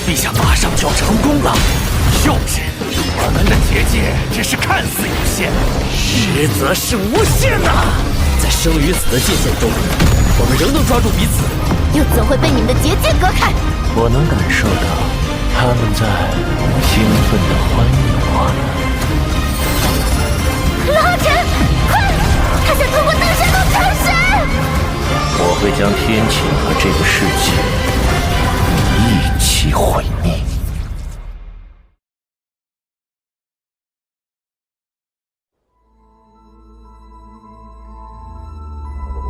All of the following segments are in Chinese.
陛下马上就要成功了。幼稚，我们的结界只是看似有限，实则是无限呐！在生与死的界限中，我们仍能抓住彼此，又怎会被你们的结界隔开？我能感受到他们在兴奋地欢迎我。老臣，快！他想通过登山路成神！我会将天谴和这个世界一起毁灭。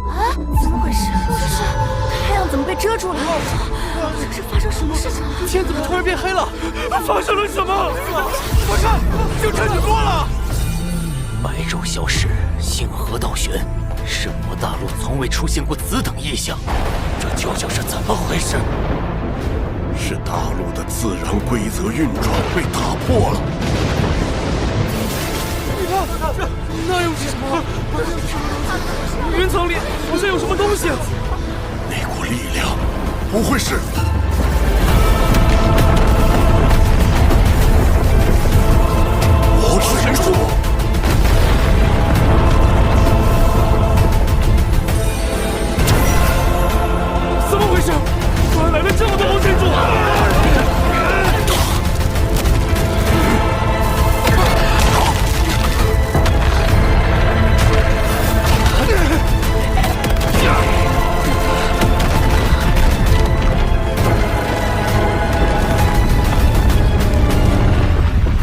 啊！怎么回事？太阳怎么被遮住了？这是发生什么事情了？天怎么突然变黑了？发生了什么？我看就差你多了。白昼消失，星河倒悬，圣魔大陆从未出现过此等异象，这究竟是怎么回事？是大陆的自然规则运转被打破了。你看，那又是什么？云层里好像有什么东西。那股力量，不会是……魔之神术。怎么回事？突然来了这么多魔神柱！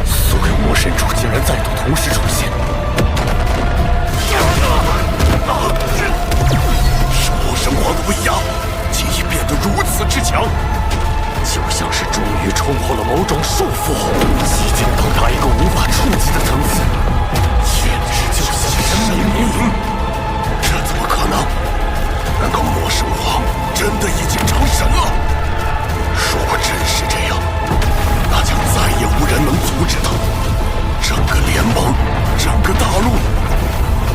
所有魔神柱竟然再度同时出现！圣魔神皇的威压竟已变得如此之强，就像是终于冲破了某种束缚，即将到达一个无法触及的层次，简直就是神明！这怎么可能？难道魔神皇真的已经成神了？如果真是这样，那将再也无人能阻止他，整个联盟，整个大陆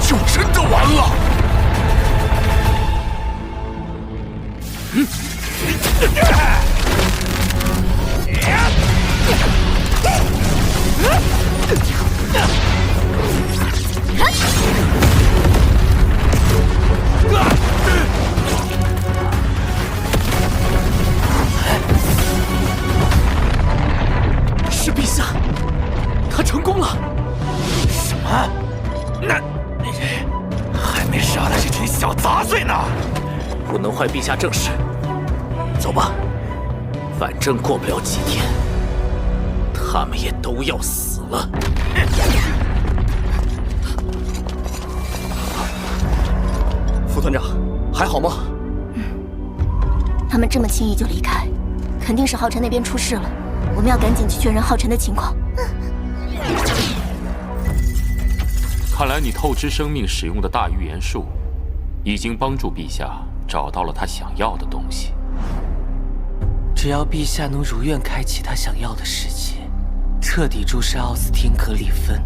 就真的完了。是陛下，他成功了。什么？那还没杀了这群小杂碎呢！不能坏陛下正事。走吧，反正过不了几天，他们也都要死了。副团长，还好吗？他们这么轻易就离开，肯定是浩辰那边出事了。我们要赶紧去确认浩辰的情况。看来你透支生命使用的大预言术，已经帮助陛下找到了他想要的东西。只要陛下能如愿开启他想要的世界，彻底注视奥斯汀格里芬，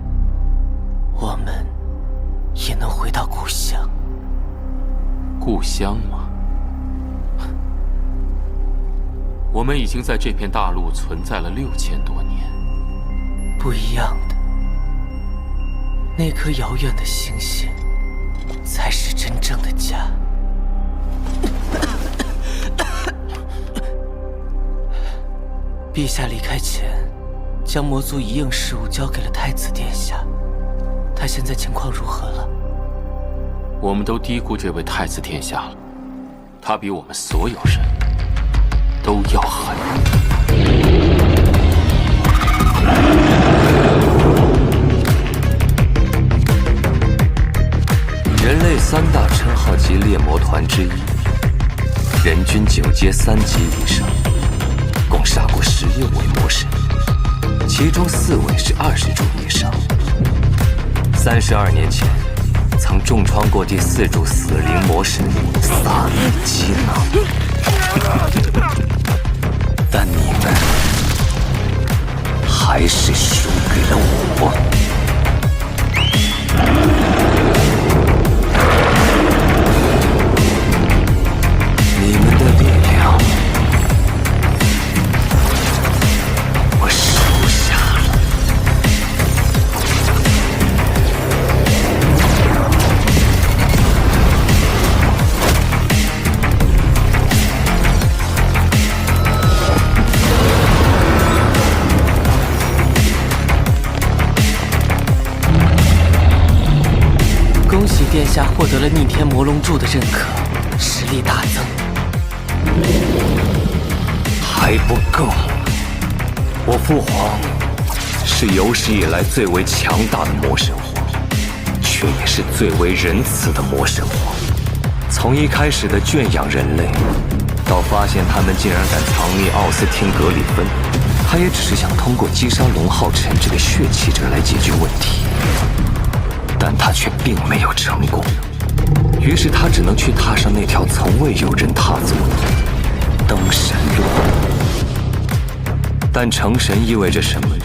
我们也能回到故乡。故乡吗？我们已经在这片大陆存在了6000多年。不一样的，那颗遥远的星星，才是真正的家。陛下离开前，将魔族一应事务交给了太子殿下。他现在情况如何了？我们都低估这位太子殿下了，他比我们所有人都要狠。人类3大称号级猎魔团之一，人均9阶3级以上，共杀过16位魔神，其中4位是20柱以上。32年前，曾重创过第4柱死灵魔神萨利基纳。但你们还是输给了我。你们的力量下获得了逆天魔龙柱的认可，实力大增。还不够，我父皇是有史以来最为强大的魔神皇，却也是最为仁慈的魔神皇。从一开始的圈养人类，到发现他们竟然敢藏匿奥斯汀格里芬，他也只是想通过击杀龙浩辰这个血气者来解决问题，但他却并没有成功。于是他只能去踏上那条从未有人踏足的登神路。但成神意味着什么？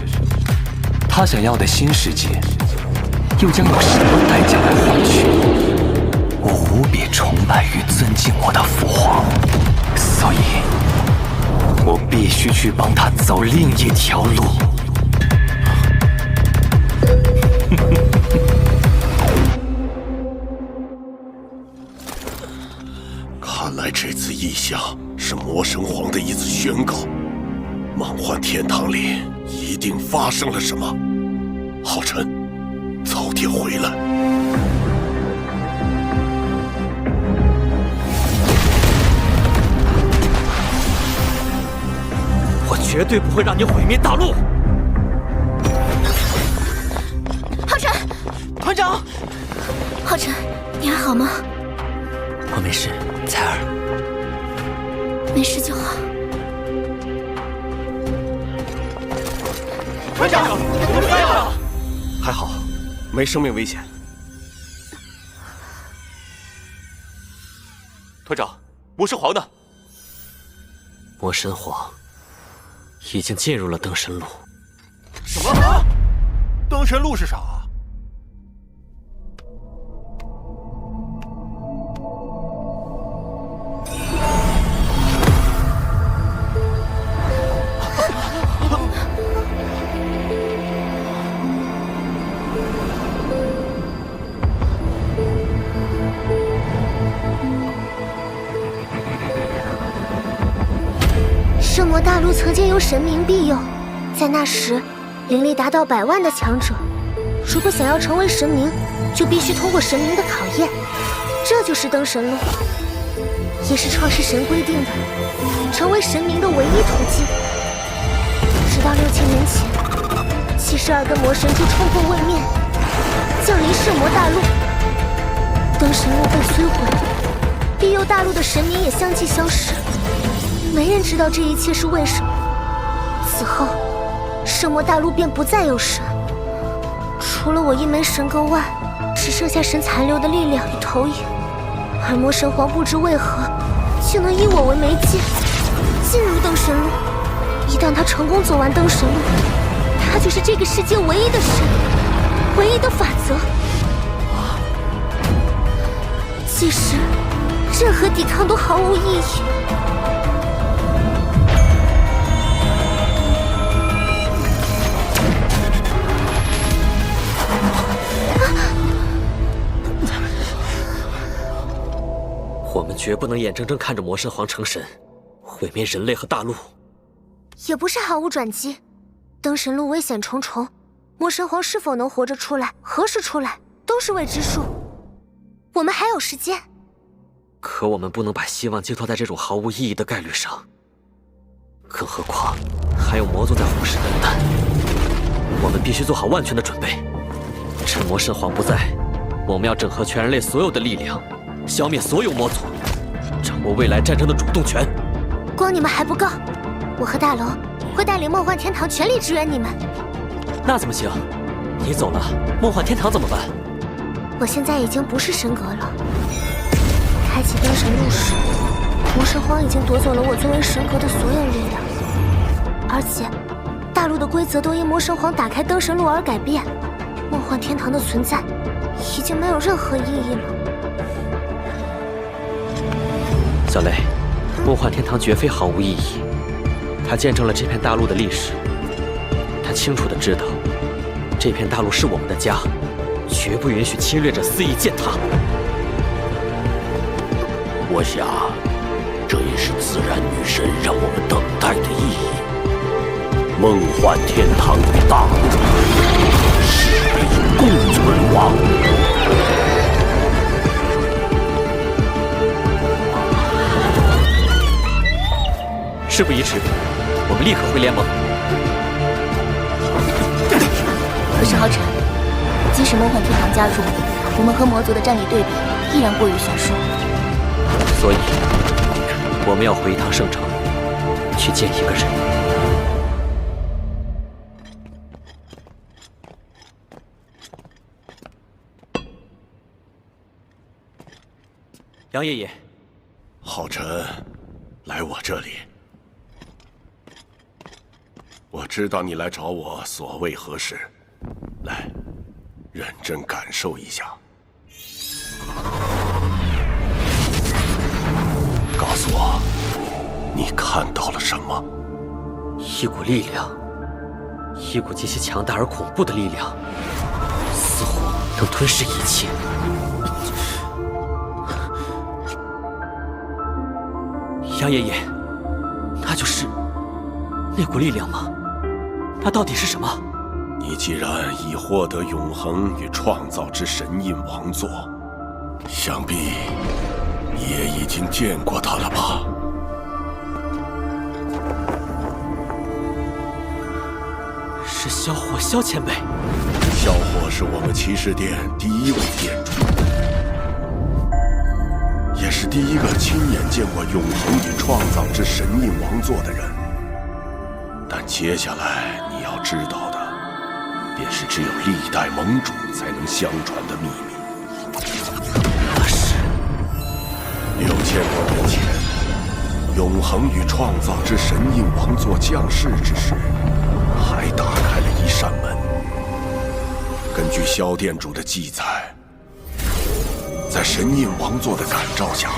他想要的新世界，又将有什么代价来换取？我无比崇拜与尊敬我的父皇，所以我必须去帮他走另一条路。看来这次异象是魔神皇的一次宣告，梦幻天堂里一定发生了什么。浩辰，早点回来。我绝对不会让你毁灭大陆。浩辰，团长，浩辰，你还好吗？我没事，彩儿。没事就好。团长，我们不要了。还好，没生命危险。团长，魔神皇呢？魔神皇已经进入了登神路。什么？登神路是啥？圣魔大陆曾经有神明庇佑，在那时，灵力达到100万的强者，如果想要成为神明，就必须通过神明的考验，这就是登神路，也是创世神规定的成为神明的唯一途径。直到6000年前，72根魔神珠冲破位面，降临圣魔大陆，登神路被摧毁，庇佑大陆的神明也相继消失。没人知道这一切是为什么。此后，圣魔大陆便不再有神，除了我一枚神钩外，只剩下神残留的力量与投影。而魔神皇不知为何，竟能以我为媒介，进入登神路。一旦他成功走完登神路，他就是这个世界唯一的神，唯一的法则。即使任何抵抗都毫无意义。我们绝不能眼睁睁看着魔神皇成神，毁灭人类和大陆。也不是毫无转机，登神路危险重重，魔神皇是否能活着出来，何时出来，都是未知数。我们还有时间。可我们不能把希望寄托在这种毫无意义的概率上，更何况还有魔族在虎视眈眈。我们必须做好万全的准备。趁魔神皇不在，我们要整合全人类所有的力量，消灭所有魔族，掌握未来战争的主动权。光你们还不够，我和大龙会带领梦幻天堂全力支援你们。那怎么行？你走了，梦幻天堂怎么办？我现在已经不是神格了。开启登神路时，魔神皇已经夺走了我作为神格的所有力量，而且大陆的规则都因魔神皇打开登神路而改变，梦幻天堂的存在已经没有任何意义了。小雷，梦幻天堂绝非毫无意义，它见证了这片大陆的历史，它清楚地知道，这片大陆是我们的家，绝不允许侵略者肆意践踏。我想，这也是自然女神让我们等待的意义。梦幻天堂与大陆势必共存亡。事不宜迟，我们立刻回联盟。可是浩辰，即使梦幻天堂加入，我们和魔族的战力对比依然过于悬殊。所以，我们要回一趟圣城，去见一个人。杨爷爷，浩辰，来我这里。我知道你来找我所为何事，来，认真感受一下。告诉我，你看到了什么？一股力量，一股极其强大而恐怖的力量，似乎能吞噬一切。杨爷爷，那就是那股力量吗？那到底是什么？你既然已获得永恒与创造之神印王座，想必你也已经见过它了吧？是萧火萧前辈。萧火是我们骑士殿第一位殿主，也是第一个亲眼见过永恒与创造之神印王座的人。但接下来你要知道的，便是只有历代盟主才能相传的秘密。那是6000多年前，永恒与创造之神印王座降世之时，还打开了一扇门。根据萧殿主的记载，在神印王座的感召下，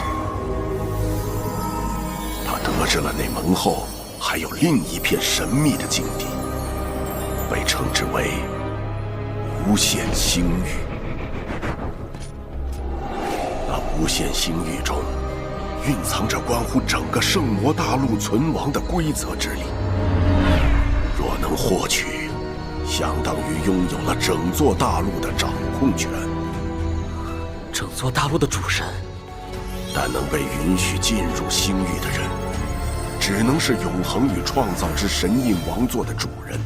他得知了那门后还有另一片神秘的境地，被称之为无限星域。那无限星域中蕴藏着关乎整个圣魔大陆存亡的规则之力，若能获取，相当于拥有了整座大陆的掌控权。整座大陆的主人，但能被允许进入星域的人，只能是永恒与创造之神印王座的主人，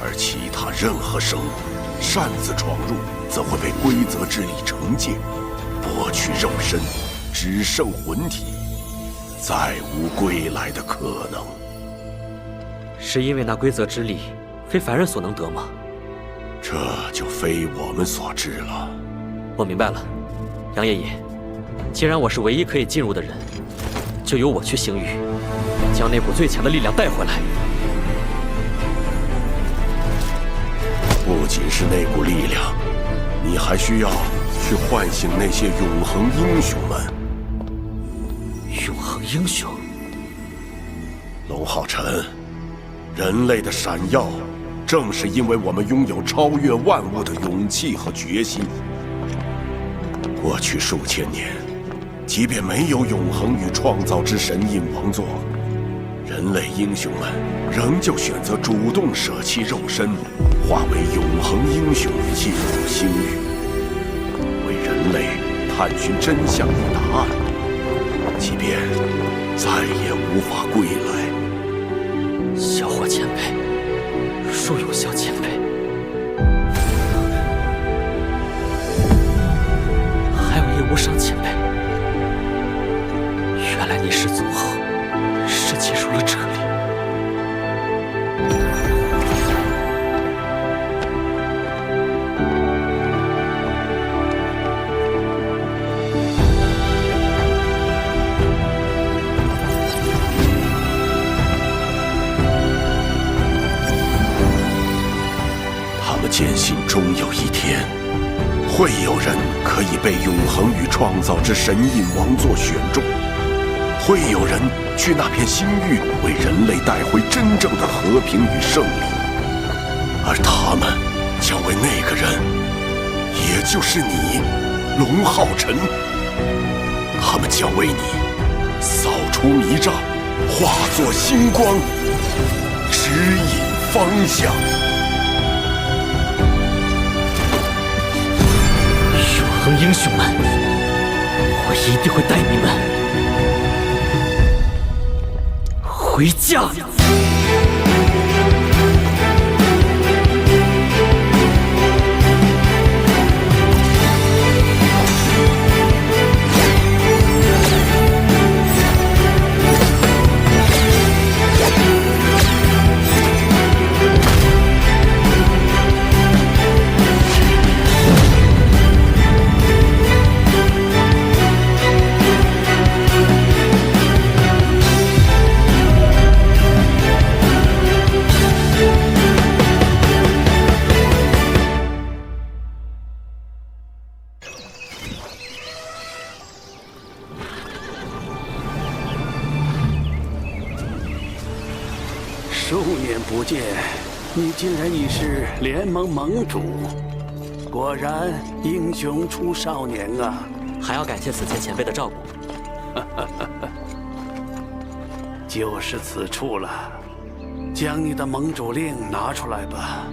而其他任何生物擅自闯入，则会被规则之力惩戒，剥去肉身，只剩魂体，再无归来的可能。是因为那规则之力非凡人所能得吗？这就非我们所知了。我明白了，杨爷爷，既然我是唯一可以进入的人，就由我去星域，将那股最强的力量带回来。不仅是那股力量，你还需要去唤醒那些永恒英雄们。永恒英雄，龙浩辰，人类的闪耀，正是因为我们拥有超越万物的勇气和决心。过去数千年，即便没有永恒与创造之神印王座，人类英雄们仍旧选择主动舍弃肉身，化为永恒英雄进入星域，为人类探寻真相与答案，即便再也无法归来。萧火前辈，恕有萧前辈，还有叶无伤前辈，原来你失踪后是进入了这里。坚信终有一天，会有人可以被永恒与创造之神印王座选中，会有人去那片星域为人类带回真正的和平与胜利，而他们将为那个人，也就是你，龙浩辰，他们将为你扫除迷障，化作星光，指引方向。英雄们，我一定会带你们。回家。数年不见，你竟然已是联盟盟主，果然英雄出少年啊！还要感谢此前前辈的照顾。就是此处了，将你的盟主令拿出来吧。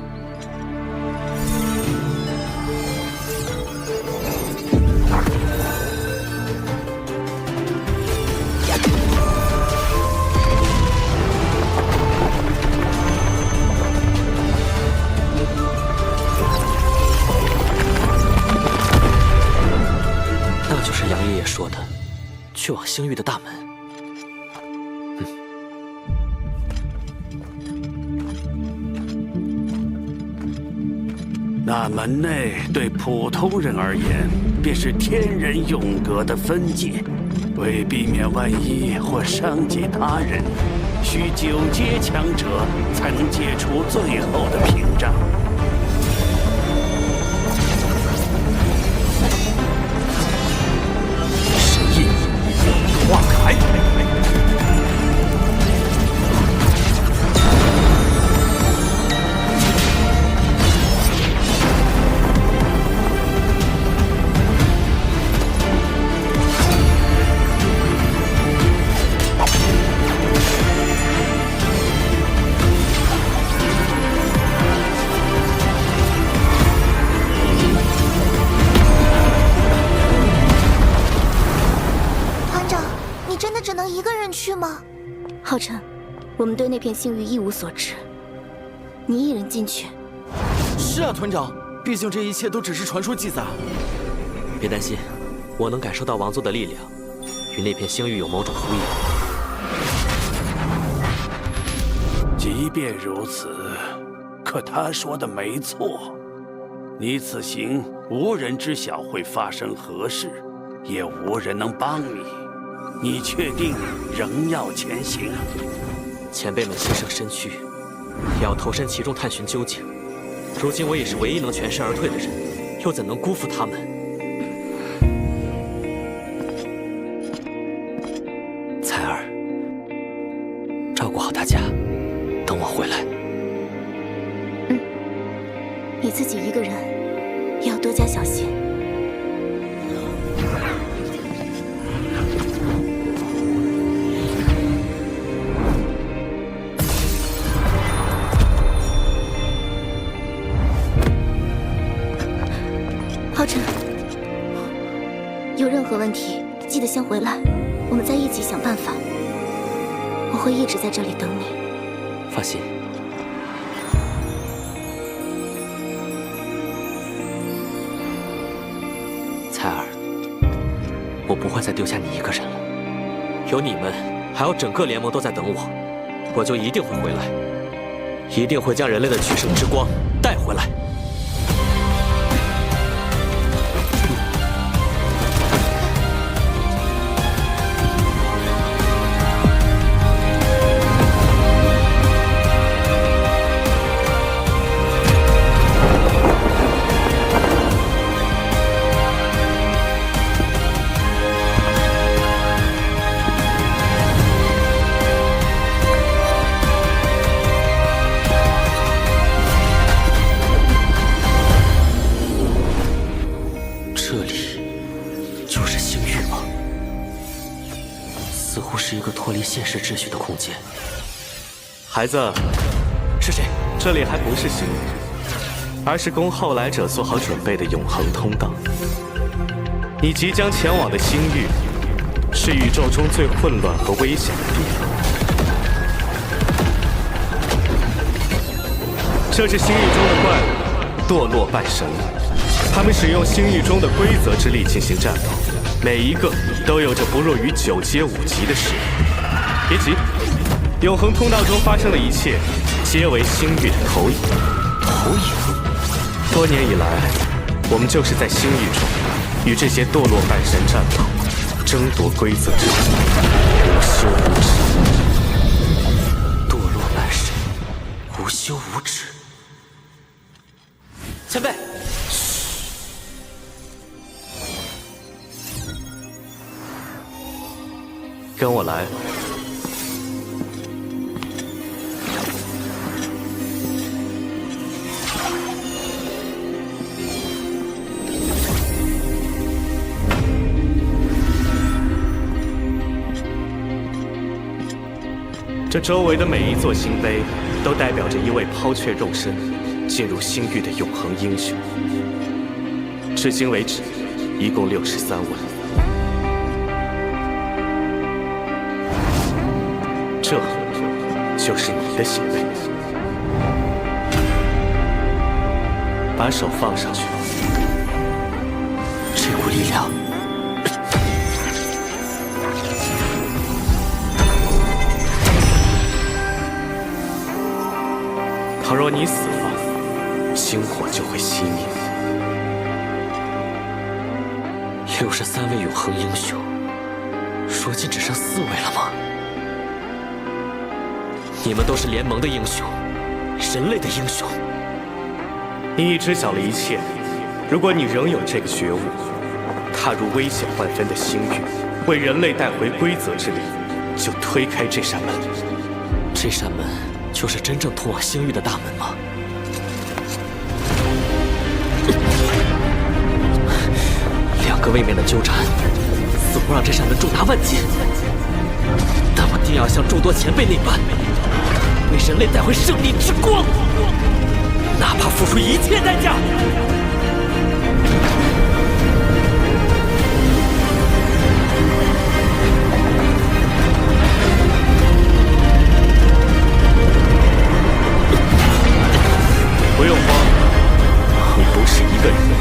说的，去往星域的大门。那门内对普通人而言，便是天人永隔的分界。为避免万一或伤及他人，需9阶强者才能解除最后的屏障。花开。只能一个人去吗？浩辰，我们对那片星域一无所知，你一人进去。是啊，团长，毕竟这一切都只是传说记载。别担心，我能感受到王座的力量，与那片星域有某种呼应。即便如此，可他说的没错，你此行无人知晓会发生何事，也无人能帮你。你确定仍要前行？前辈们牺牲身躯，也要投身其中探寻究竟。如今我也是唯一能全身而退的人，又怎能辜负他们？彩儿，照顾好大家，等我回来。你自己一个人也要多加小心。浩辰，有任何问题记得先回来，我们再一起想办法。我会一直在这里等你。放心。彩儿，我不会再丢下你一个人了。有你们，还有整个联盟都在等我，我就一定会回来，一定会将人类的取胜之光带回来。现实秩序的空间。孩子，是谁？这里还不是星域，而是供后来者做好准备的永恒通道。你即将前往的星域，是宇宙中最混乱和危险的地方。这是星域中的怪物，堕落半神。他们使用星域中的规则之力进行战斗，每一个都有着不弱于9阶5级的实力。别急，永恒通道中发生的一切，皆为星域的投影。投影。多年以来，我们就是在星域中与这些堕落半神战斗，争夺规则之力，无休无止。堕落半神，无休无止。前辈，跟我来。这周围的每一座星碑，都代表着一位抛却肉身，进入星域的永恒英雄。至今为止，一共63位。这就是你的星碑。把手放上去。这股力量。倘若你死了，星火就会熄灭。63位永恒英雄，如今只剩4位了吗？你们都是联盟的英雄，人类的英雄。你已知晓了一切，如果你仍有这个觉悟，踏入危险万分的星域，为人类带回规则之力，就推开这扇门。这扇门就是真正通往星域的大门吗？2个位面的纠缠，似乎让这扇门重达万斤。但我定要像众多前辈那般，为人类带回胜利之光，哪怕付出一切代价。不用慌，你不是一个人。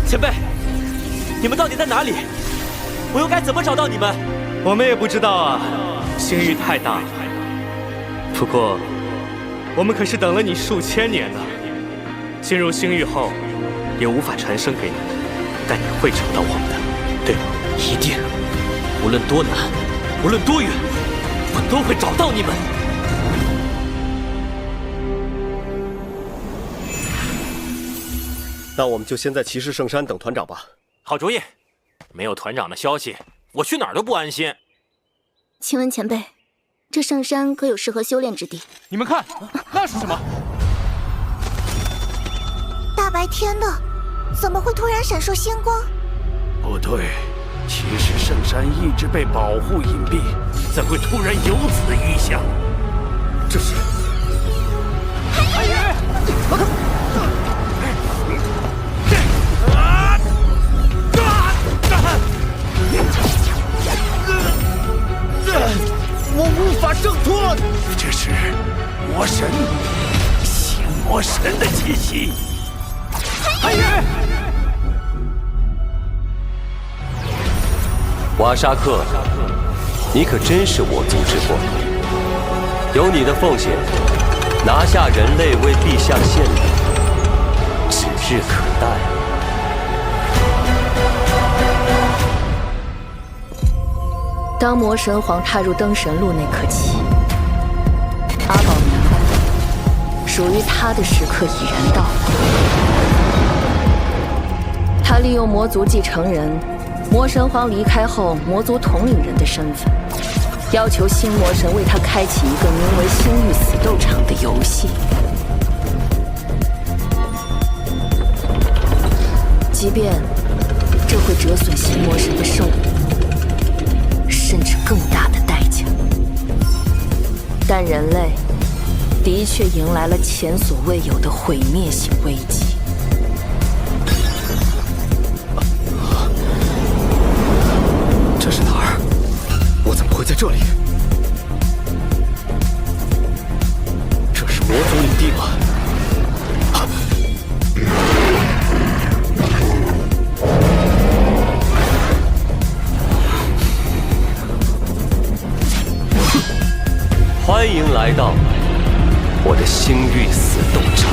前辈，你们到底在哪里？我又该怎么找到你们？我们也不知道啊，星域太大了。不过，我们可是等了你数千年呢。进入星域后，也无法传声给你，但你会找到我们的，对吧？一定，无论多难，无论多远，我都会找到你们。那我们就先在骑士圣山等团长吧。好主意，没有团长的消息，我去哪儿都不安心。请问前辈，这圣山可有适合修炼之地？你们看，那是什么？大白天的，怎么会突然闪烁星光？不对，骑士圣山一直被保护隐蔽，怎会突然有此异象？这是韩宇！我无法挣脱。这是魔神，星魔神的气息。韩宇！瓦沙克，你可真是我族之光。有你的奉献，拿下人类为陛下献礼，指日可待。当魔神皇踏入灯神路那刻起，阿宝明白，属于他的时刻已然到来。他利用魔族继承人，魔神皇离开后，魔族统领人的身份，要求新魔神为他开启一个名为星域死斗场的游戏。即便这会折损新魔神的寿命，甚至更大的代价，但人类的确迎来了前所未有的毁灭性危机。这是哪儿？我怎么会在这里？这是魔族领地吗？欢迎来到我的星域死斗场。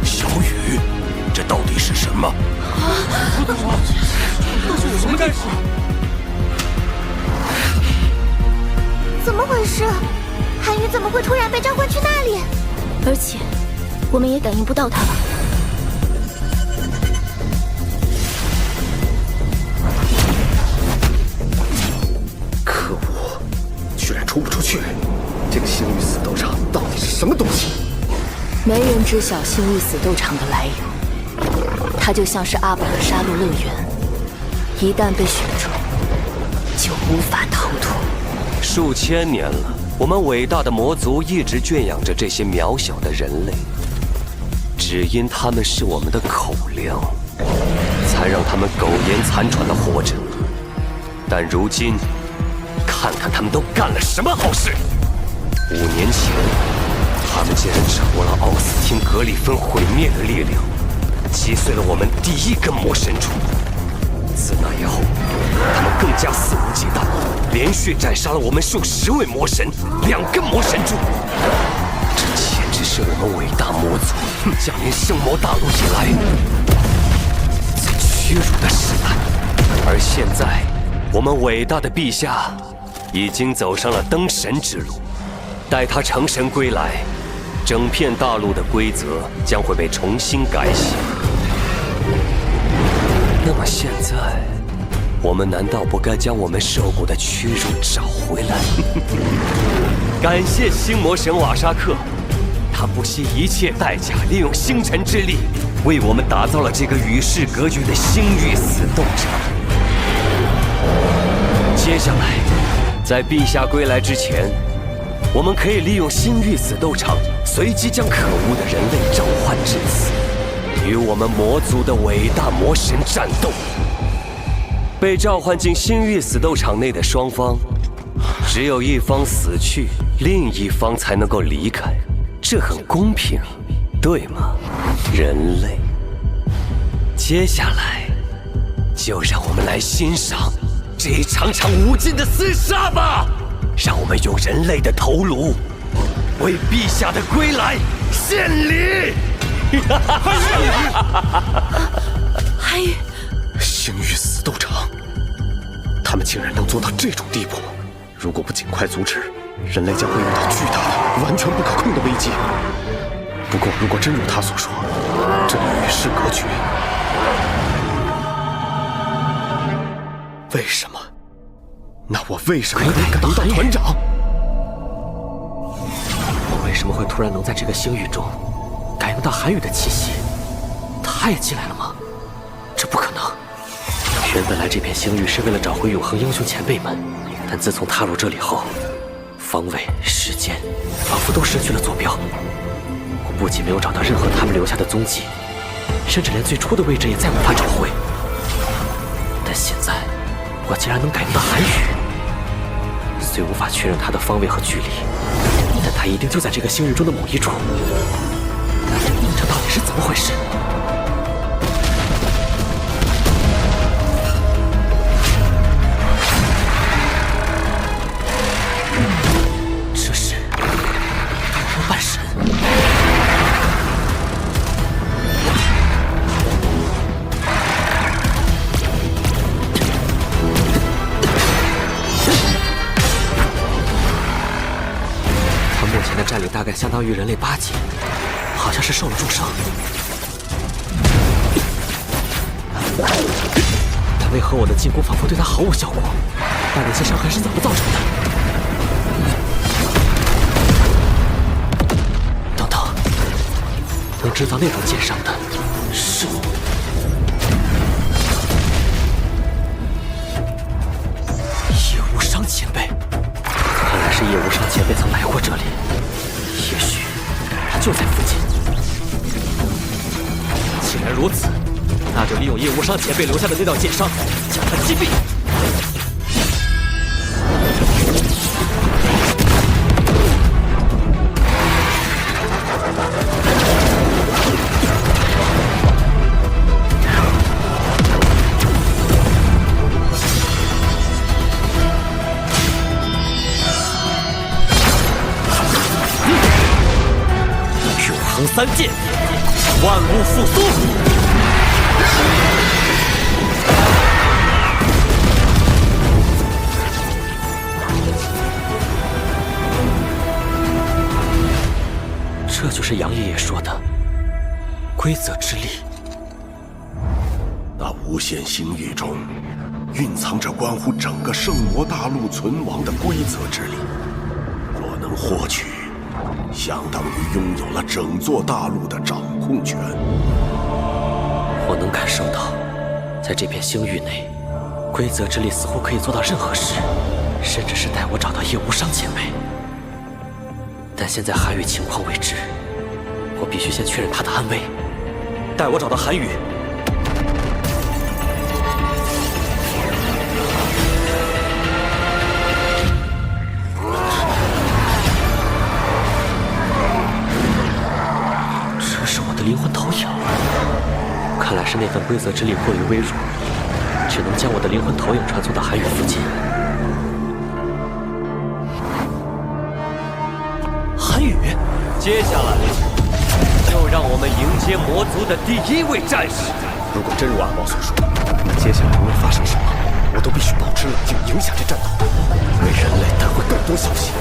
小雨，这到底是什么？这是有什么战士？怎么回事？韩宇怎么会突然被召唤去那里？而且，我们也感应不到他了。可恶，居然出不出去！这个星域死斗场到底是什么东西？没人知晓星域死斗场的来由，它就像是阿宝的杀戮乐园，一旦被选中，就无法逃脱。数千年了，我们伟大的魔族一直圈养着这些渺小的人类，只因他们是我们的口粮，才让他们苟延残喘地活着。但如今，看看他们都干了什么好事！5年前，他们竟然掌握了奥斯汀格里芬毁灭的力量，击碎了我们第一根魔神柱。自那以后，他们更加肆无忌惮，连续斩杀了我们数10位魔神，2根魔神柱。这简直是我们伟大魔族降临圣魔大陆以来最屈辱的时代。而现在，我们伟大的陛下已经走上了登神之路。待他成神归来，整片大陆的规则将会被重新改写。那么现在，我们难道不该将我们受过的屈辱找回来？感谢星魔神瓦沙克，他不惜一切代价，利用星辰之力，为我们打造了这个与世隔绝的星域死斗场。接下来，在陛下归来之前，我们可以利用星域死斗场，随机将可恶的人类召唤至此，与我们魔族的伟大魔神战斗。被召唤进星域死斗场内的双方，只有一方死去，另一方才能够离开，这很公平，对吗，人类？接下来，就让我们来欣赏这一场场无尽的厮杀吧！让我们用人类的头颅，为陛下的归来献礼！韩宇，星域死斗场，他们竟然能做到这种地步！如果不尽快阻止，人类将会遇到巨大的、完全不可控的危机。不过，如果真如他所说，这里与世隔绝，为什么？那我为什么能感应到团长？我为什么会突然能在这个星域中感应到韩宇的气息？他也进来了吗？这不可能！原本来这片星域是为了找回永恒英雄前辈们，但自从踏入这里后，方位、时间仿佛都失去了坐标。我不仅没有找到任何他们留下的踪迹，甚至连最初的位置也再无法找回。但现在，我竟然能感应到韩宇。虽无法确认他的方位和距离，但他一定就在这个星域中的某一处。这到底是怎么回事？这是斗罗半神。他目前的战力大概相当于人类8级，好像是受了重伤。但为何我的进攻仿佛对他毫无效果？那些伤痕是怎么造成的？等等，能制造那种剑伤的是叶无伤前辈。看来是叶无伤前辈曾来过这里，也许他就在附近。既然如此，那就利用叶无伤前辈留下的那道剑伤，将他击毙。3剑，万物复苏。这就是杨爷爷说的规则之力。那无限星域中，蕴藏着关乎整个圣魔大陆存亡的规则之力。若能获取，相当于拥有了整座大陆的掌控权。我能感受到，在这片星域内，规则之力似乎可以做到任何事，甚至是带我找到叶无伤前辈。但现在韩宇情况未知，我必须先确认他的安危。带我找到韩宇。灵魂投影，看来是那份规则之力过于微弱，只能将我的灵魂投影传送到韩宇附近。韩宇，接下来就让我们迎接魔族的第1位战士。如果真如阿毛所说，接下来无论发生什么，我都必须保持冷静，影响这战斗，为人类带回更多消息。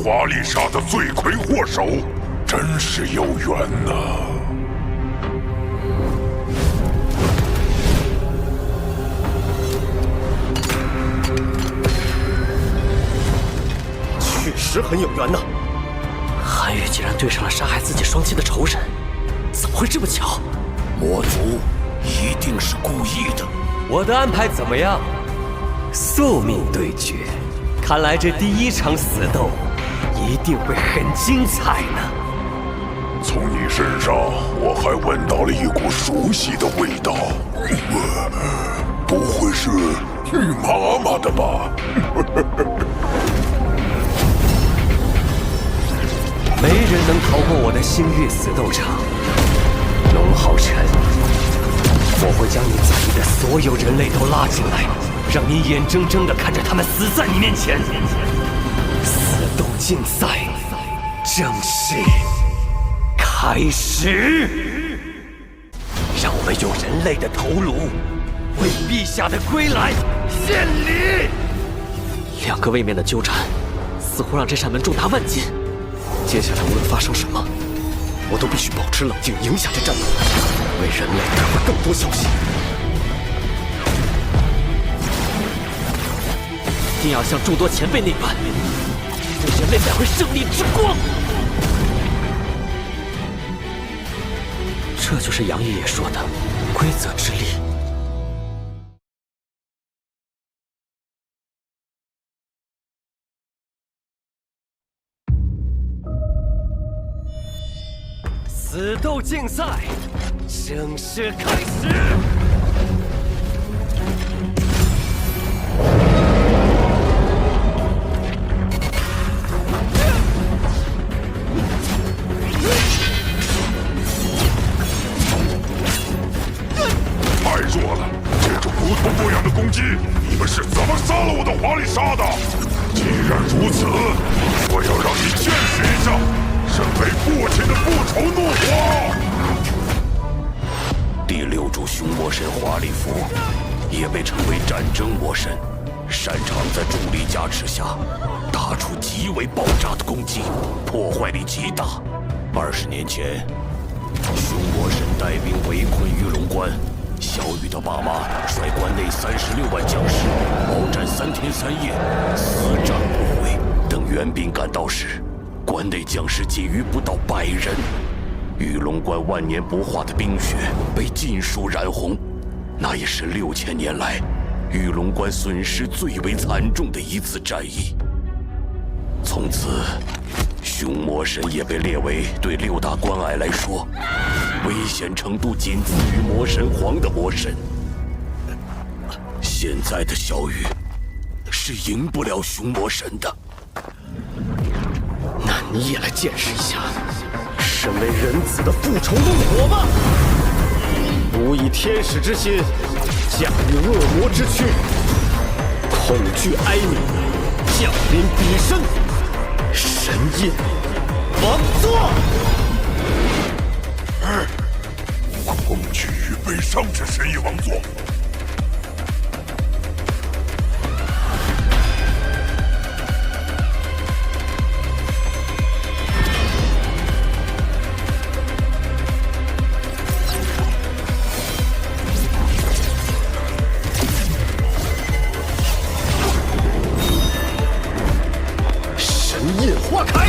华丽莎的罪魁祸首，真是有缘呐！确实很有缘呐！韩宇竟然对上了杀害自己双亲的仇人，怎么会这么巧？魔族一定是故意的。我的安排怎么样？宿命对决，看来这第1场死斗一定会很精彩呢。从你身上，我还闻到了一股熟悉的味道，不会是你妈妈的吧？没人能逃过我的星域死斗场。龙皓晨，我会将你在意的所有人类都拉进来，让你眼睁睁地看着他们死在你面前。死斗竞赛正式开始，让我们用人类的头颅为陛下的归来献礼。2个位面的纠缠，似乎让这扇门重达万斤。接下来无论发生什么，我都必须保持冷静，影响这战斗，为人类带回更多消息。一定要像众多前辈那般，为人类带回胜利之光。这就是杨爷爷说的规则之力。死斗竞赛正式开始。太弱了，这种不痛不痒的攻击，你们是怎么杀了我的华丽莎的？既然如此，我要让你见识一下身为父亲的复仇怒火！第6柱凶魔神华丽符，也被称为战争魔神，擅长在重力加持下打出极为爆炸的攻击，破坏力极大。20年前，凶魔神带兵围困玉龙关，小雨的爸妈率关内36万将士，鏖战3天3夜，死战不悔。等援兵赶到时，关内将士仅余不到100人。玉龙关万年不化的冰雪被尽数染红，那也是6000年来玉龙关损失最为惨重的一次战役。从此，凶魔神也被列为对6大关隘来说危险程度仅次于魔神皇的魔神。现在的小雨是赢不了凶魔神的。那你也来见识一下身为人子的复仇怒火吧！不以天使之心驾驭恶魔之躯，恐惧哀悯降临彼身，神印王座。恐惧与悲伤之神印王座。花开，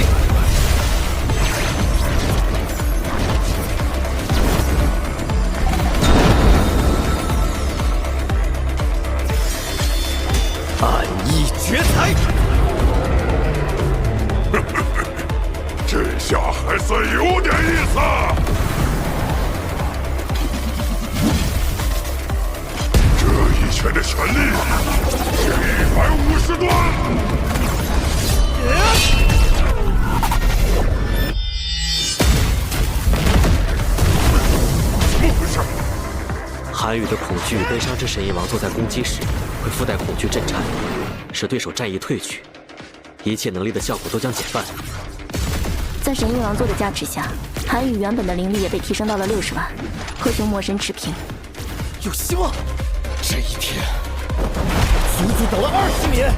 暗意绝才。这下还算有点意思。这一拳的全力是150吨。韩语的恐惧与悲伤之神印王座在攻击时会附带恐惧震颤，使对手战意退去，一切能力的效果都将减半。在神印王座的加持下，韩语原本的灵力也被提升到了60万，和凶魔神持平。有希望！这一天，足足等了20年。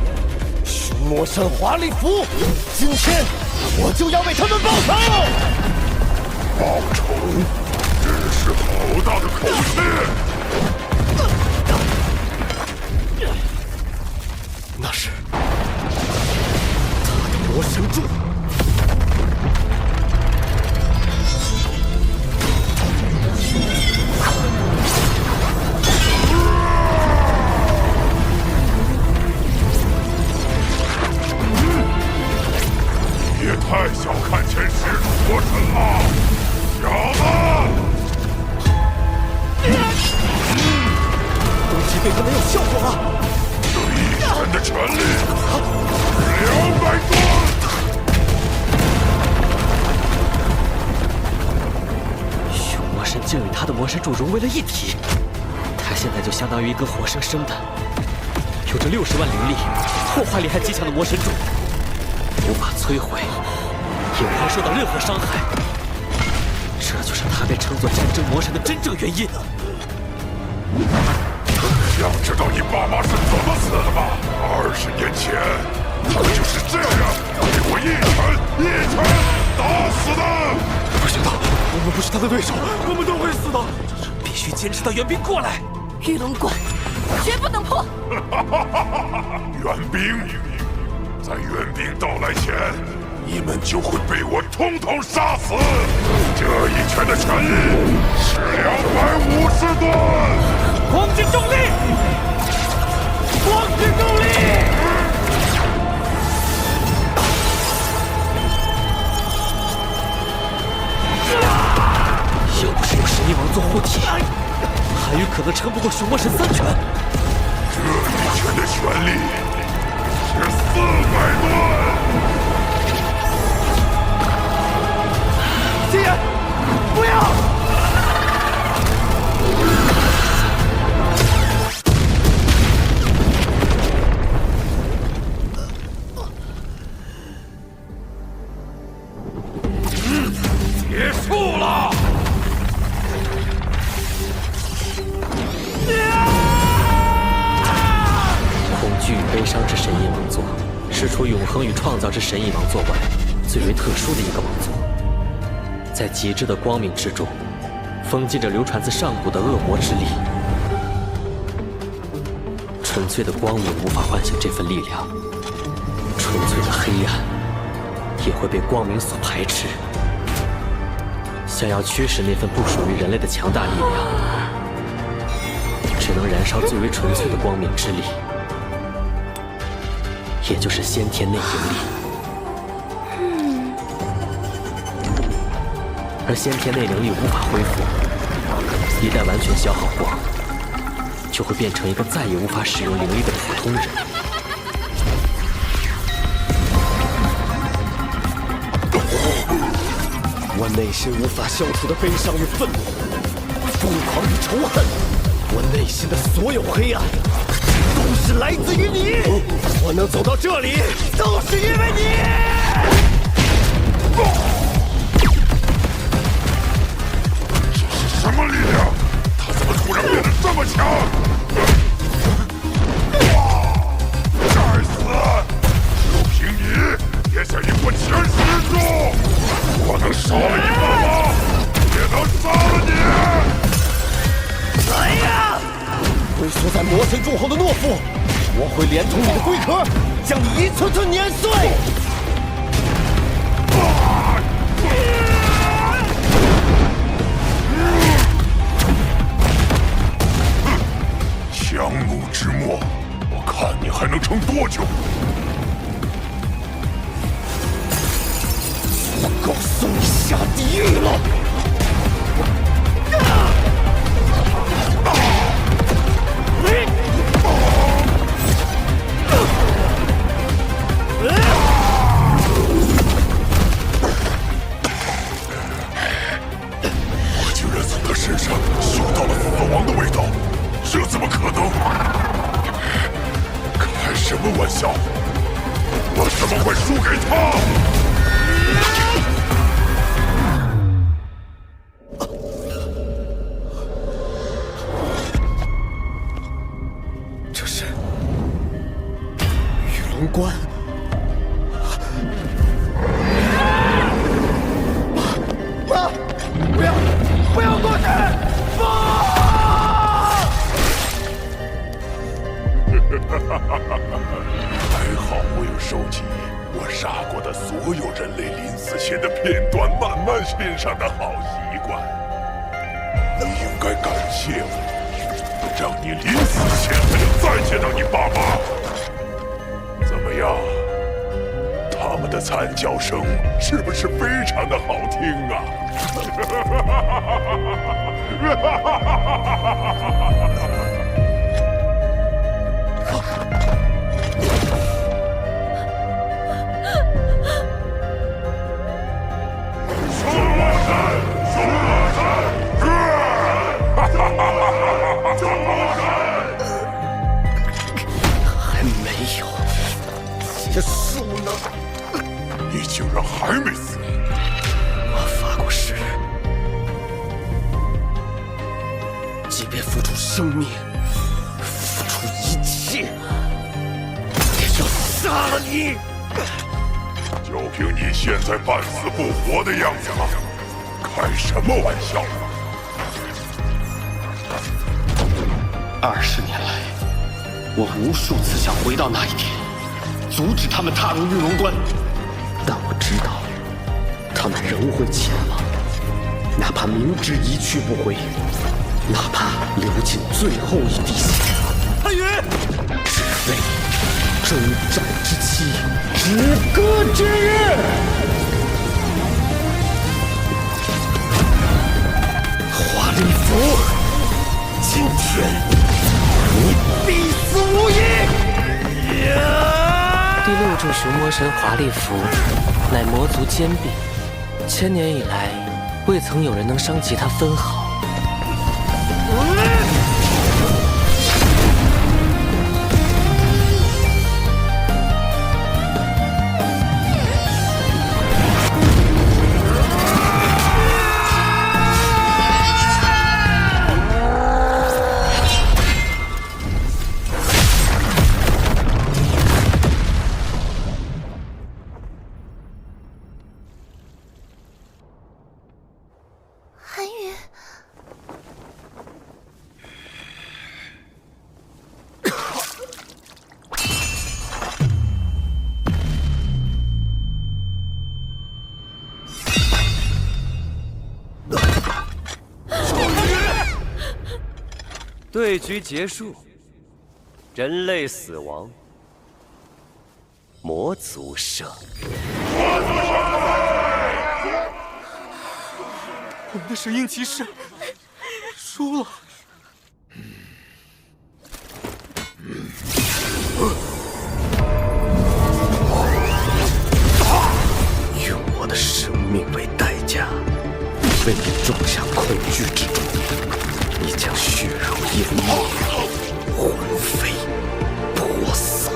凶魔神华丽符，今天我就要为他们报仇！报仇，真是好大的口气！那是他的魔神柱。也太小看前10柱魔神了，小子！攻击对他没有效果了。这一拳的全力200吨！凶魔神竟与他的魔神柱融为了一体，他现在就相当于一个活生生的、有着60万灵力、破坏力还极强的魔神柱，无法摧毁，也无法受到任何伤害。这就是他被称作战争魔神的真正原因。想知道你爸妈是怎么死的吗？20年前，他们就是这样被我一拳打死的。不行的，我们不是他的对手，我们都会死的。必须坚持到援兵过来。玉龙关绝不能破。援兵，在援兵到来前，你们就会被我统统杀死。这一拳的全力是250吨。光之重力，光之重力！翼王做护体，韩愈可能撑不过熊魔神3拳。这一拳的全力是400吨。金岩，不要！结束了。恐惧与悲伤之神翼王座，是除永恒与创造之神翼王座外最为特殊的一个王座。在极致的光明之中，封禁着流传自上古的恶魔之力。纯粹的光明无法唤醒这份力量，纯粹的黑暗也会被光明所排斥。想要驱使那份不属于人类的强大力量，只能燃烧最为纯粹的光明之力，也就是先天内灵力。而先天内灵力无法恢复，一旦完全消耗光，就会变成一个再也无法使用灵力的普通人。我内心无法消除的悲伤与愤怒，疯狂与仇恨，我内心的所有黑暗，都是来自于你。我能走到这里，都是因为你。什么力量？他怎么突然变得这么强？该死！就凭你也想赢我前10柱？我能少了一个吗？也能杀了你！来呀！龟缩在魔神柱后的懦夫，我会连同你的龟壳，将你一寸寸碾碎！强弩之末，我看你还能撑多久？足够送你下地狱了！我竟然从他身上嗅到了死亡的味道，这怎么可能？开什么玩笑！我怎么会输给他？这是玉龙关。妈，不要过去！还好我有收集我杀过的所有人类临死前的片段，慢慢欣赏的好习惯。你应该感谢我，让你临死前还能再见到你爸妈。怎么样？他们的惨叫声是不是非常的好听啊？还没有结束呢！你竟然还没死！我发过誓，即便付出生命，付出一切，也要杀了你！就凭你现在半死不活的样子，开什么玩笑？20年来，我无数次想回到那一天，阻止他们踏入玉龙关，但我知道，他们仍会前往，哪怕明知一去不回，哪怕流尽最后一滴血。汉宇，只为征战之期，止戈之日。华丽服，今天你必死无疑！第6柱熊魔神华丽符，乃魔族坚壁，千年以来，未曾有人能伤及它分毫。韩宇，对局结束，人类死亡，魔族胜。我们的神鹰骑士输了。用我的生命为代价，为你种下恐惧之种，你将血肉湮灭，魂飞魄散。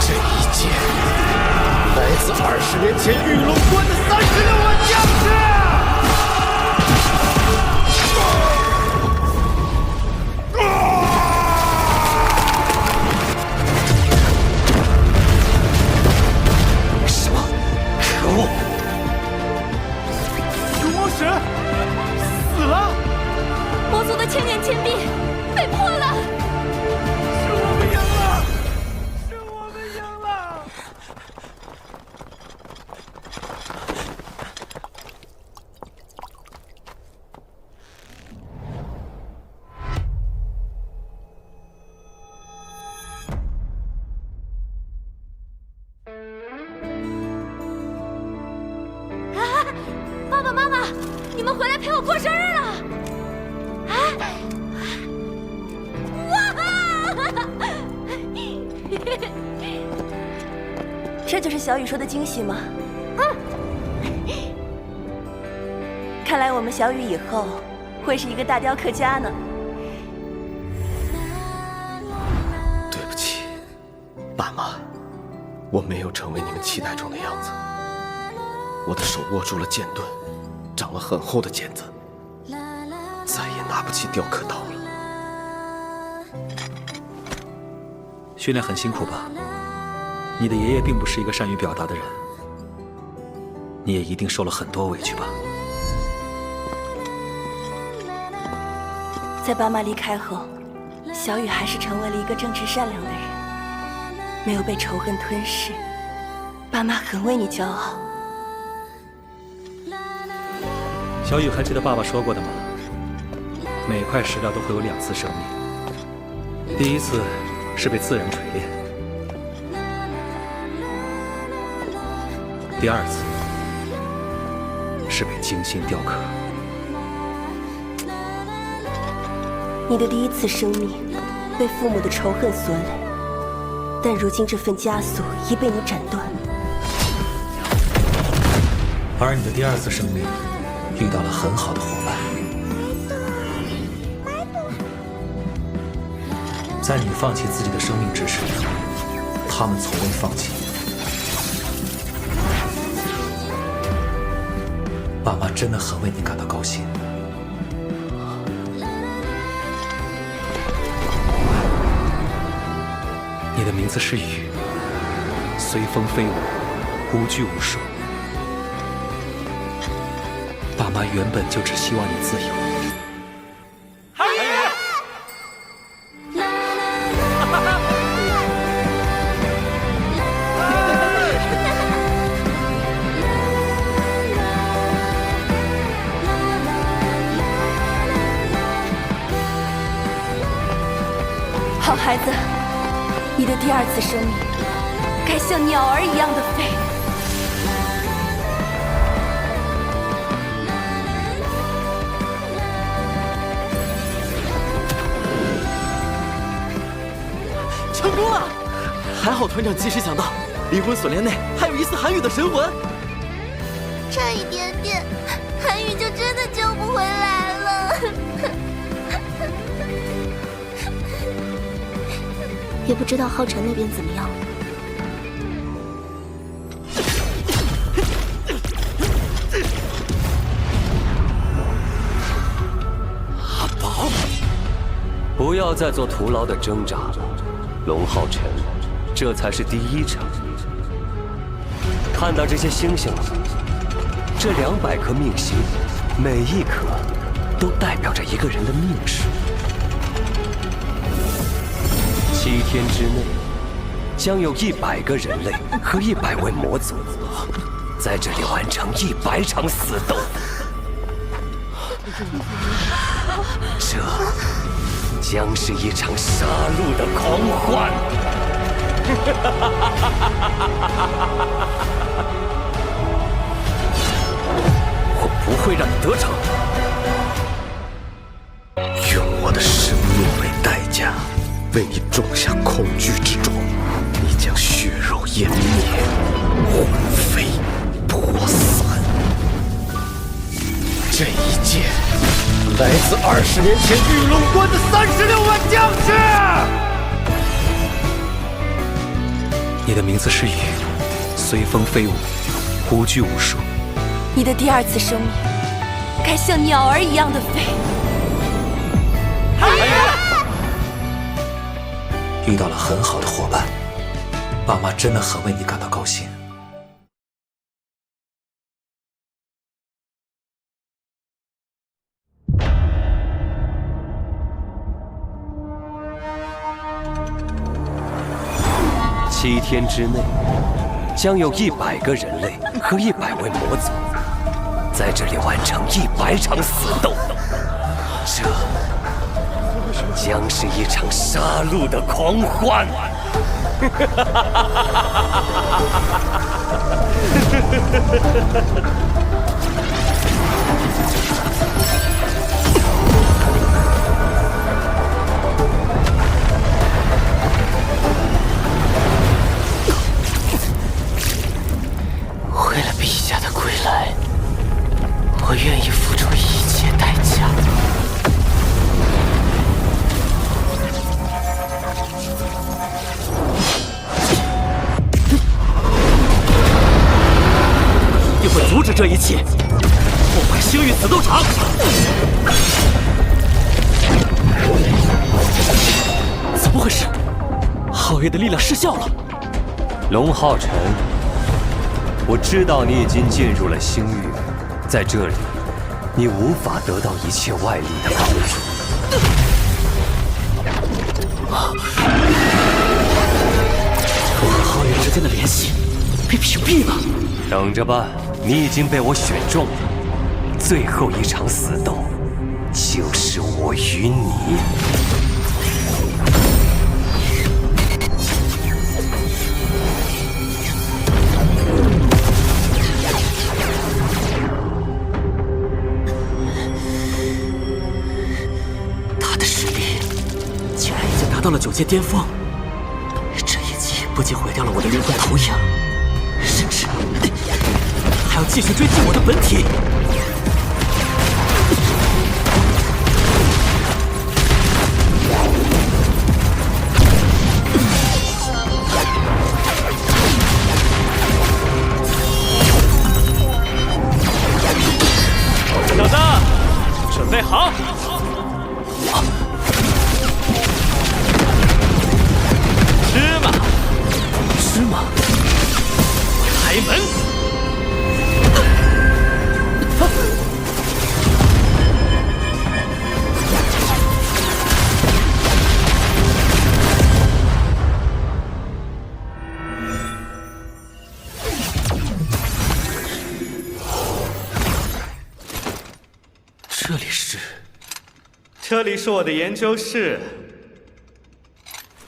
这一剑来自20年前玉龙关的36万将士。什么？可恶！熊魔神死了！魔族的千年坚壁被破了！是我们赢了！是我们赢了！爸爸妈妈，你们回来陪我过生日了！这就是小雨说的惊喜吗？看来我们小雨以后会是一个大雕刻家呢。对不起，爸妈，我没有成为你们期待中的样子。我的手握住了剑盾，长了很厚的茧子，再也拿不起雕刻刀了。训练很辛苦吧？你的爷爷并不是一个善于表达的人，你也一定受了很多委屈吧？在爸妈离开后，小雨还是成为了一个正直善良的人，没有被仇恨吞噬。爸妈很为你骄傲。小雨还记得爸爸说过的吗？每块石料都会有2次生命，第一次是被自然锤炼，第2次是被精心雕刻。你的第1次生命被父母的仇恨所累，但如今这份枷锁已被你斩断。而你的第2次生命遇到了很好的伙伴，在你放弃自己的生命之时，他们从未放弃。爸妈真的很为你感到高兴。你的名字是雨，随风飞舞，无拘无束。爸妈原本就只希望你自由。好孩子，你的第2次生命该像鸟儿一样的飞。成功了！还好团长及时想到，灵魂锁链内还有一丝韩语的神魂。差一点点，韩语就真的救不回来了。也不知道浩辰那边怎么样了。阿宝，不要再做徒劳的挣扎了。龙浩辰，这才是第一场。看到这些星星了吗？这200颗命星，每一颗都代表着一个人的命数。7天之内，将有100个人类和100位魔族在这里完成100场死斗。这将是一场杀戮的狂欢。我不会让你得逞。用我的生命为代价，为你种下恐惧之种，你将血肉湮灭，魂飞魄散。这一剑来自20年前玉龙关的36万将士。你的名字是雨，随风飞舞，无拘无束。你的第2次生命，该像鸟儿一样的飞。遇到了很好的伙伴，爸妈真的很为你感到高兴。7天之内，将有100个人类和100位魔族在这里完成100场死斗。这将是一场杀戮的狂欢。为了陛下的归来，我愿意付出一切代价。一定会阻止这一切，破坏星域死斗场。怎么回事？皓月的力量失效了。龙浩辰，我知道你已经进入了星域，在这里，你无法得到一切外力的帮助。我和皓月之间的联系被屏蔽了。等着吧，你已经被我选中了。最后一场死斗，就是我与你。他的实力竟然已经达到了9阶巅峰，这一击不仅毁掉了我的灵魂投影，甚至还要继续追击我的本体。小子，准备好！芝麻，芝麻，开门！这里是我的研究室，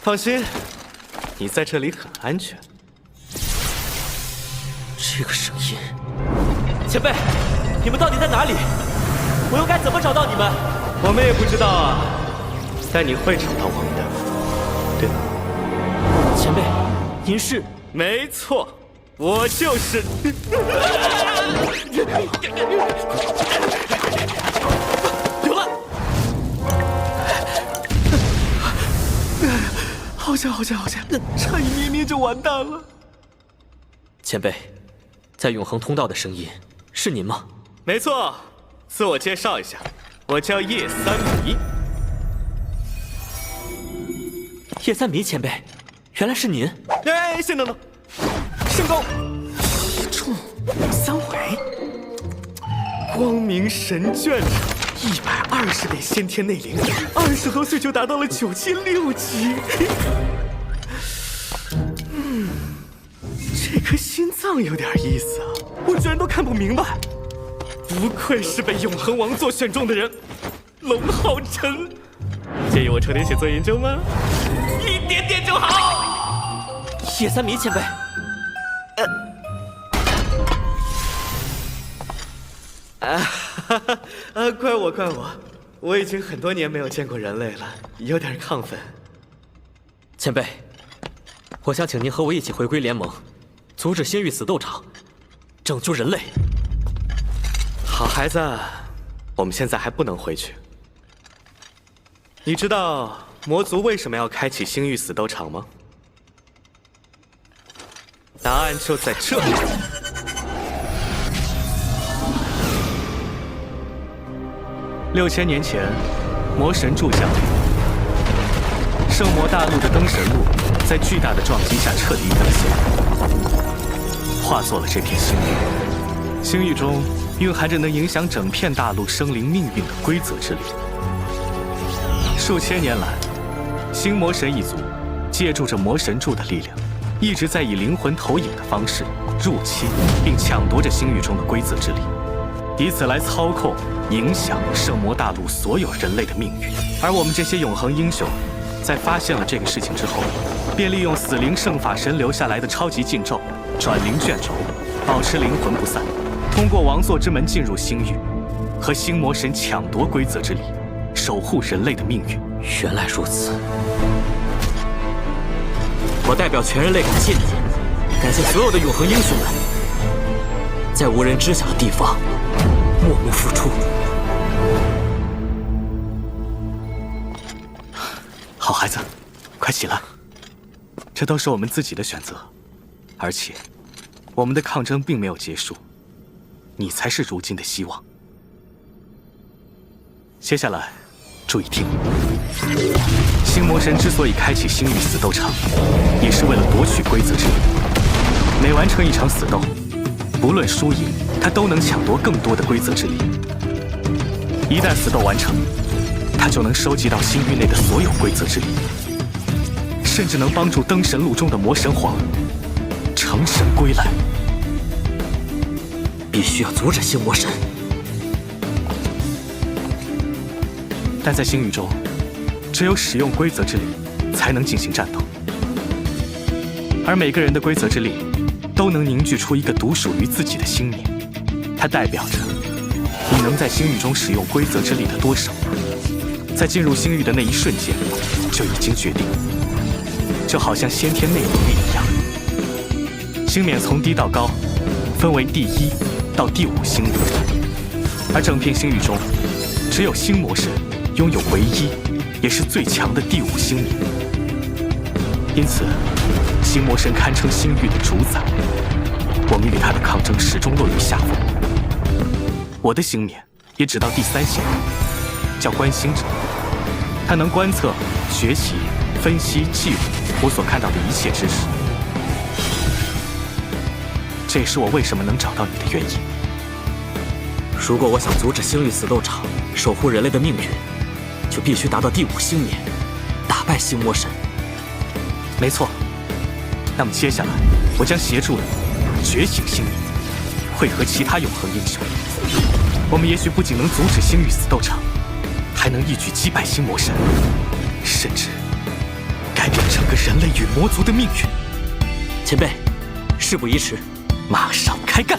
放心，你在这里很安全。这个声音，前辈，你们到底在哪里？我又该怎么找到你们？我们也不知道啊，但你会找到我们的，对吗？前辈，您是？没错，我就是。有了！好险，差一捏捏就完蛋了。前辈，在永恒通道的声音是您吗？没错，自我介绍一下，我叫叶三迷。叶三迷前辈，原来是您！哎，先等等，圣功一中3回，光明神卷120点先天内灵，20多岁就达到了9阶6级。这颗心脏有点意思啊，我居然都看不明白。不愧是被永恒王座选中的人，龙浩辰。介意我抽点血做研究吗？一点点就好。叶三迷前辈，怪我，我已经很多年没有见过人类了，有点亢奋。前辈，我想请您和我一起回归联盟，阻止星域死斗场，拯救人类。好孩子，我们现在还不能回去。你知道魔族为什么要开启星域死斗场吗？答案就在这里。6000年前，魔神柱降临，圣魔大陆的灯神路在巨大的撞击下彻底沦陷，化作了这片星域。星域中蕴含着能影响整片大陆生灵命运的规则之力。数千年来，星魔神一族借助着魔神柱的力量，一直在以灵魂投影的方式入侵并抢夺着星域中的规则之力，以此来操控、影响圣魔大陆所有人类的命运。而我们这些永恒英雄，在发现了这个事情之后，便利用死灵圣法神留下来的超级禁咒转灵卷轴，保持灵魂不散，通过王座之门进入星域，和星魔神抢夺规则之力，守护人类的命运。原来如此，我代表全人类感谢你，感谢所有的永恒英雄们，在无人知晓的地方默默付出。好孩子，快起来！这都是我们自己的选择，而且我们的抗争并没有结束，你才是如今的希望。接下来，注意听。星魔神之所以开启星域死斗场，也是为了夺取规则之力。每完成一场死斗，不论输赢，他都能抢夺更多的规则之力。一旦死斗完成，他就能收集到星域内的所有规则之力，甚至能帮助灯神路中的魔神皇成神归来。必须要阻止星魔神。但在星域中，只有使用规则之力，才能进行战斗。而每个人的规则之力，都能凝聚出一个独属于自己的星冕，它代表着你能在星域中使用规则之力的多少，在进入星域的那一瞬间，就已经决定。就好像先天内灵力一样，星冕从低到高，分为第1到第5星域，而整片星域中，只有星魔神拥有唯一也是最强的第5星冕，因此星魔神堪称星域的主宰。我们与他的抗争始终落于下风。我的星冕也只到第3星，叫观星者，它能观测、学习、分析、记录我所看到的一切知识。这也是我为什么能找到你的原因。如果我想阻止星域死斗场，守护人类的命运，就必须达到第5星冕，打败星魔神。没错。那么接下来，我将协助你觉醒星冕，汇合其他永恒英雄。我们也许不仅能阻止星域死斗场，还能一举击败星魔神，甚至改变整个人类与魔族的命运。前辈，事不宜迟，马上开干！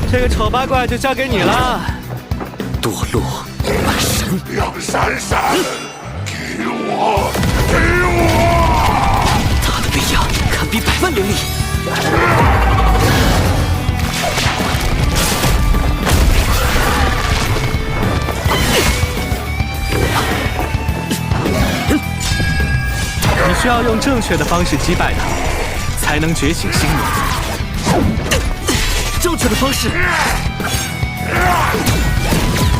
这个丑八怪就交给你了。堕落半神，梁闪闪，给我，给我！他的威压堪比100万灵力。你需要用正确的方式击败他，才能觉醒心灵。正确的方式，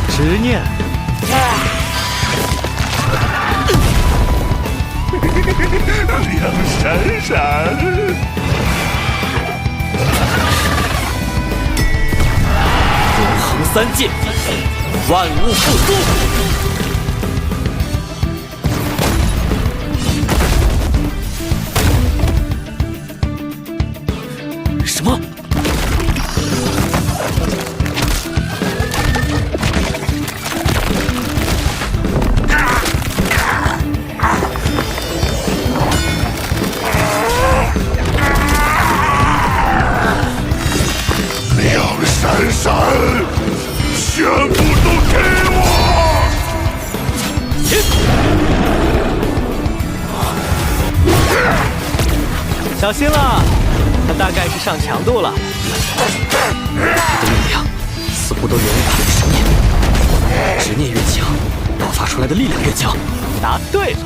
执念。梁闪闪，永恒三界，万物复苏。什么？闪闪，全部都给我！小心了，他大概是上强度了。他的力量似乎都源于他的执念，执念越强，爆发出来的力量越强。答对了，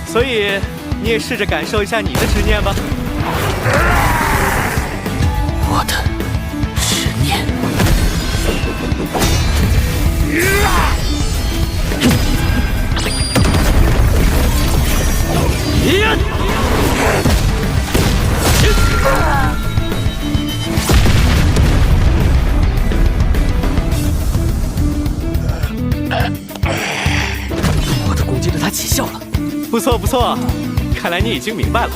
所以你也试着感受一下你的执念吧。我的执念。我的攻击对他起效了，不错不错，看来你已经明白了。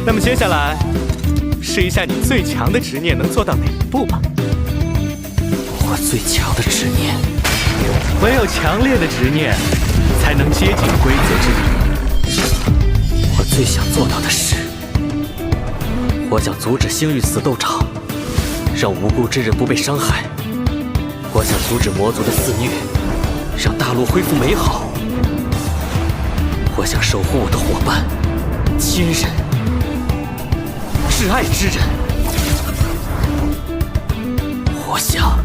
那么接下来，试一下你最强的执念能做到哪一步吧。我最强的执念，唯有强烈的执念，才能接近规则之力。我最想做到的是，我想阻止星域死斗场，让无辜之人不被伤害。我想阻止魔族的肆虐，让大陆恢复美好。我想守护我的伙伴、亲人、挚爱之人。我想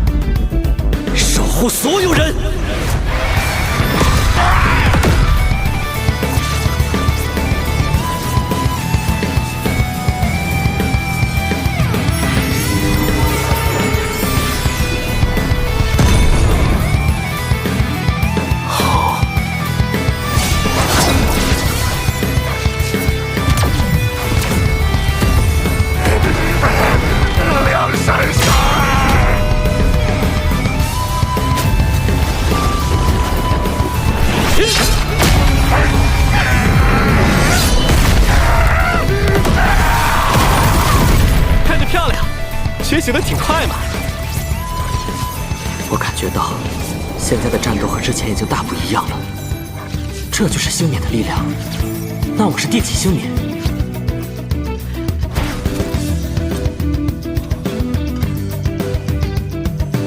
守护所有人。看着漂亮，觉醒的挺快嘛。我感觉到，现在的战斗和之前已经大不一样了。这就是星冕的力量。那我是第几星冕？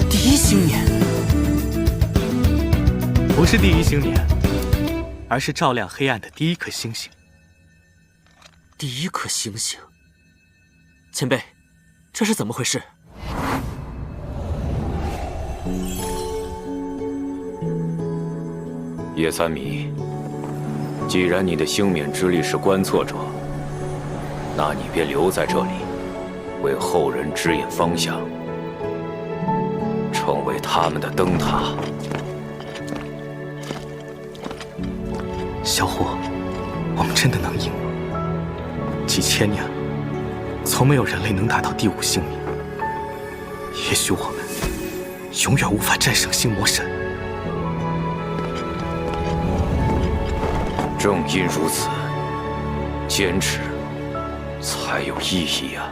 第一星冕？不是第一星冕，而是照亮黑暗的第一颗星星。第一颗星星。前辈，这是怎么回事？叶三米，既然你的星冕之力是观测者，那你便留在这里，为后人指引方向，成为他们的灯塔。小伙，我们真的能赢吗？几千年了，从没有人类能达到第5星冕。也许我们永远无法战胜星魔神。正因如此，坚持才有意义啊！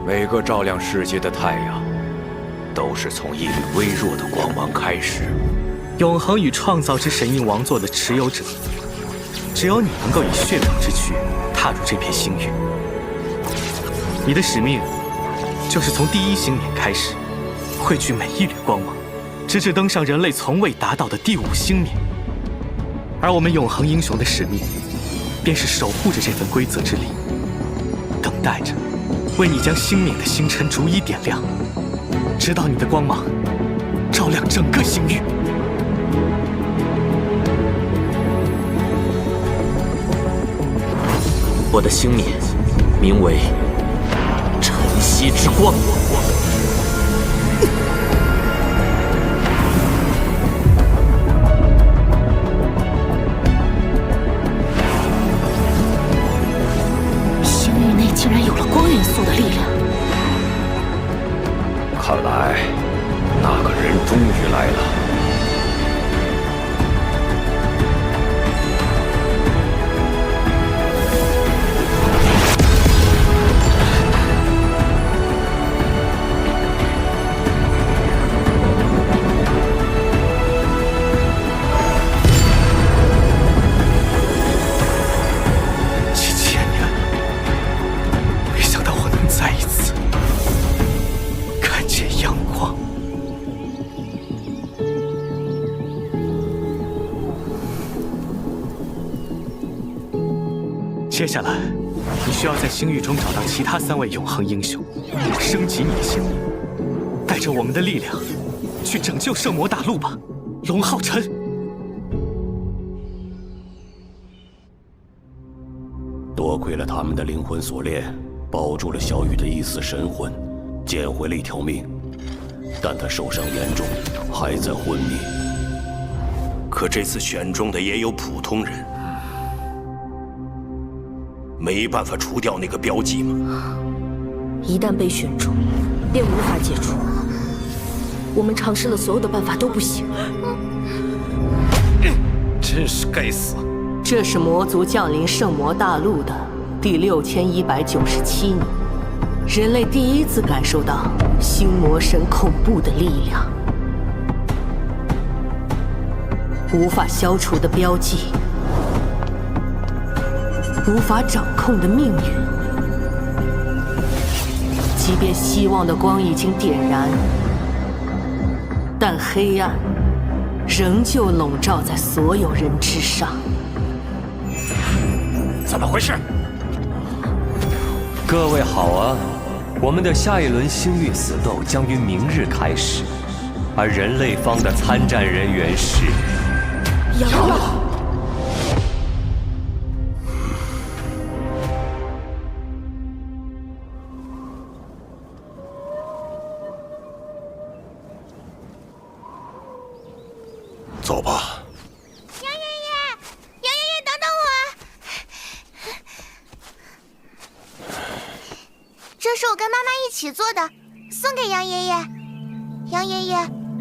每个照亮世界的太阳，都是从一缕微弱的光芒开始。永恒与创造之神印王座的持有者，只有你能够以血统之躯踏入这片星域。你的使命，就是从第一星冕开始，汇聚每一缕光芒，直至登上人类从未达到的第5星冕。而我们永恒英雄的使命，便是守护着这份规则之力，等待着为你将星冕的星辰逐一点亮，直到你的光芒照亮整个星域。我的星冕名为晨曦之光。星域内竟然有了光元素的力量。看来，那个人终于来了。接下来，你需要在星域中找到其他3位永恒英雄，升级你的星域，带着我们的力量，去拯救圣魔大陆吧，龙浩辰。多亏了他们的灵魂锁链，保住了小雨的一丝神魂，捡回了一条命，但他受伤严重，还在昏迷。可这次选中的也有普通人。没办法除掉那个标记吗？一旦被选中，便无法解除。我们尝试了所有的办法都不行。真是该死！这是魔族降临圣魔大陆的第6197年，人类第一次感受到星魔神恐怖的力量。无法消除的标记。无法掌控的命运，即便希望的光已经点燃，但黑暗仍旧笼罩在所有人之上。怎么回事？各位好啊！我们的下一轮星域死斗将于明日开始，而人类方的参战人员是杨老。走吧。杨爷爷，杨爷爷，等等我！这是我跟妈妈一起做的，送给杨爷爷。杨爷爷，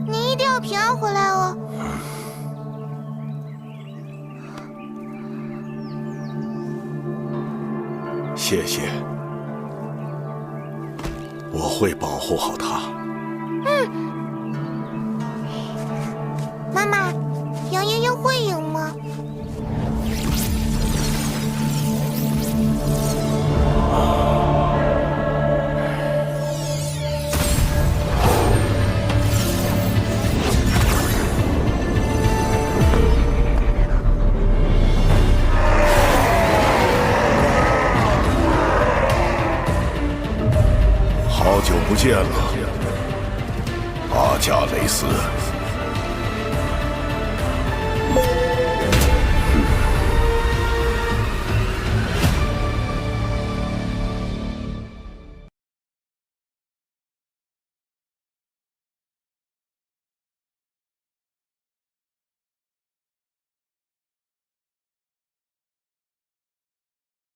您一定要平安回来哦。谢谢，我会保护好他。妈妈，杨爷爷会赢吗？好久不见了，阿加雷斯。